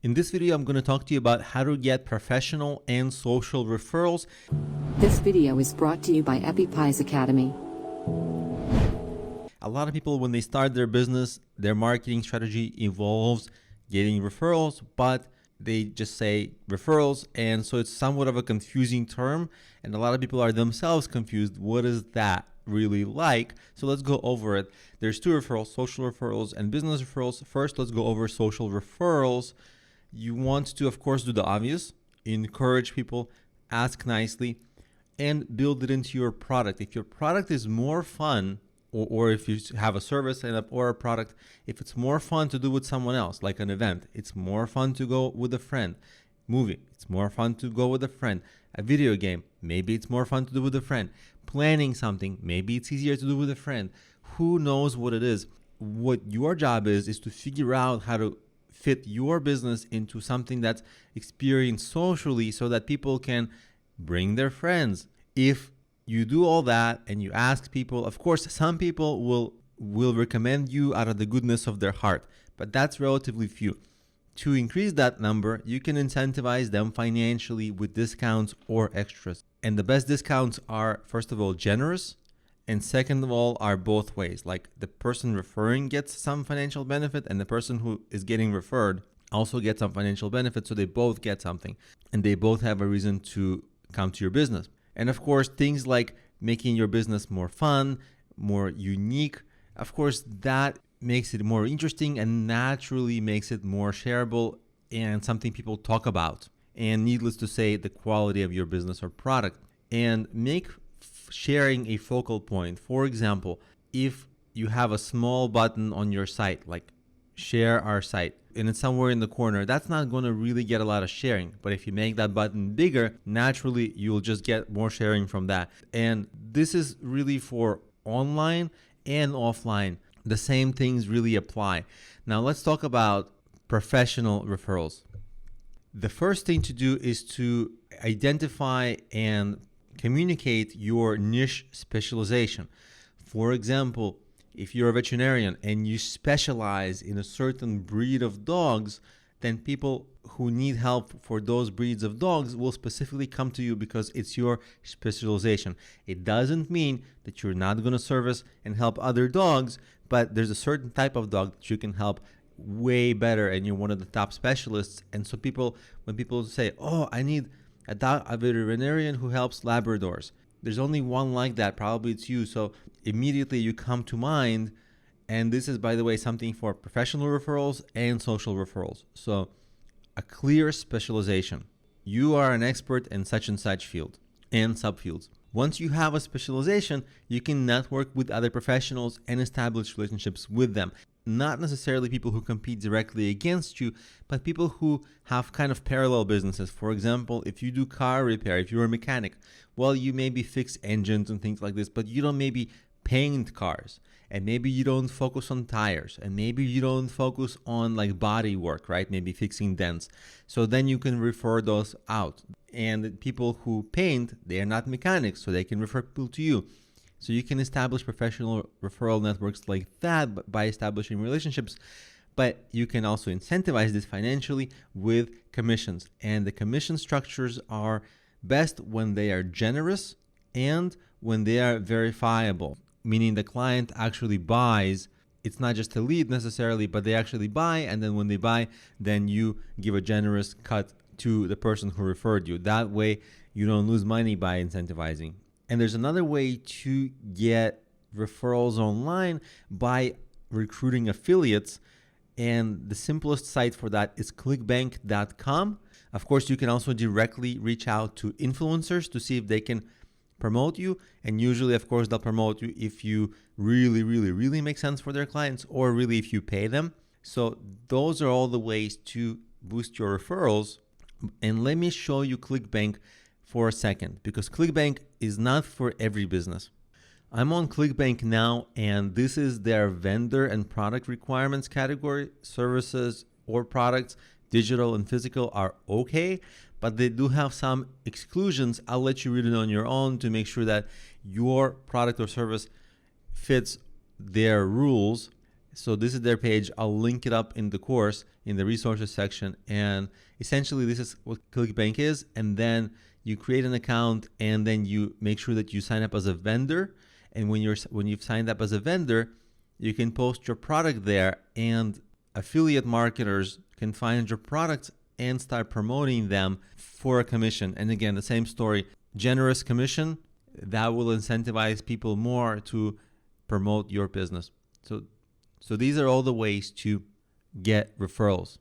In this video, I'm going to talk to you about how to get professional and social referrals. This video is brought to you by EpiPies Academy. A lot of people, when they start their business, their marketing strategy involves getting referrals, but they just say referrals. And so it's somewhat of a confusing term. And a lot of people are themselves confused. What is that really like? So let's go over it. There's two referrals, social referrals and business referrals. First, let's go over social referrals. You want to, of course, do the obvious, encourage people, ask nicely, and build it into your product. If your product is more fun, or if you have a service or a product, if it's more fun to do with someone else, like an event, it's more fun to go with a friend. Movie, it's more fun to go with a friend. A video game, maybe it's more fun to do with a friend. Planning something, maybe it's easier to do with a friend. Who knows what it is? What your job is to figure out how to fit your business into something that's experienced socially so that people can bring their friends. If you do all that and you ask people, of course, some people will recommend you out of the goodness of their heart, but that's relatively few. To increase that number, you can incentivize them financially with discounts or extras. And the best discounts are, first of all, generous, and second of all, are both ways. Like the person referring gets some financial benefit and the person who is getting referred also gets some financial benefit. So they both get something and they both have a reason to come to your business. And of course, things like making your business more fun, more unique, of course, that makes it more interesting and naturally makes it more shareable and something people talk about. And needless to say, the quality of your business or product. And make sharing a focal point. For example, if you have a small button on your site, like share our site, and it's somewhere in the corner, that's not going to really get a lot of sharing. But if you make that button bigger, naturally you'll just get more sharing from that. And this is really for online and offline. The same things really apply. Now let's talk about professional referrals. The first thing to do is to identify and communicate your niche specialization. For example, if you're a veterinarian and you specialize in a certain breed of dogs, then people who need help for those breeds of dogs will specifically come to you because it's your specialization. It doesn't mean that you're not going to service and help other dogs, but there's a certain type of dog that you can help way better and you're one of the top specialists. And so when people say, oh, I need a veterinarian who helps Labradors, there's only one like that, probably it's you. So immediately you come to mind. And this is, by the way, something for professional referrals and social referrals. So a clear specialization. You are an expert in such and such field and subfields. Once you have a specialization, you can network with other professionals and establish relationships with them. Not necessarily people who compete directly against you, but people who have kind of parallel businesses. For example, if you do car repair, if you're a mechanic, well, you maybe fix engines and things like this, but you don't maybe paint cars, and maybe you don't focus on tires, and maybe you don't focus on like body work, right? Maybe fixing dents. So then you can refer those out. And people who paint, they are not mechanics, so they can refer people to you. So you can establish professional referral networks like that by establishing relationships, but you can also incentivize this financially with commissions. And the commission structures are best when they are generous and when they are verifiable, meaning the client actually buys. It's not just a lead necessarily, but they actually buy. And then when they buy, then you give a generous cut to the person who referred you. That way you don't lose money by incentivizing. And there's another way to get referrals online by recruiting affiliates. And the simplest site for that is clickbank.com. Of course, you can also directly reach out to influencers to see if they can promote you. And usually, of course, they'll promote you if you really, really, really make sense for their clients, or really if you pay them. So those are all the ways to boost your referrals. And let me show you ClickBank for a second, because ClickBank is not for every business. I'm on ClickBank now, and this is their vendor and product requirements category. Services or products, digital and physical, are okay, but they do have some exclusions. I'll let you read it on your own to make sure that your product or service fits their rules. So this is their page. I'll link it up in the course in the resources section. And essentially, this is what ClickBank is. And then you create an account, and then you make sure that you sign up as a vendor. And when you've signed up as a vendor, you can post your product there, and affiliate marketers can find your products and start promoting them for a commission. And again, the same story, generous commission that will incentivize people more to promote your business. So these are all the ways to get referrals.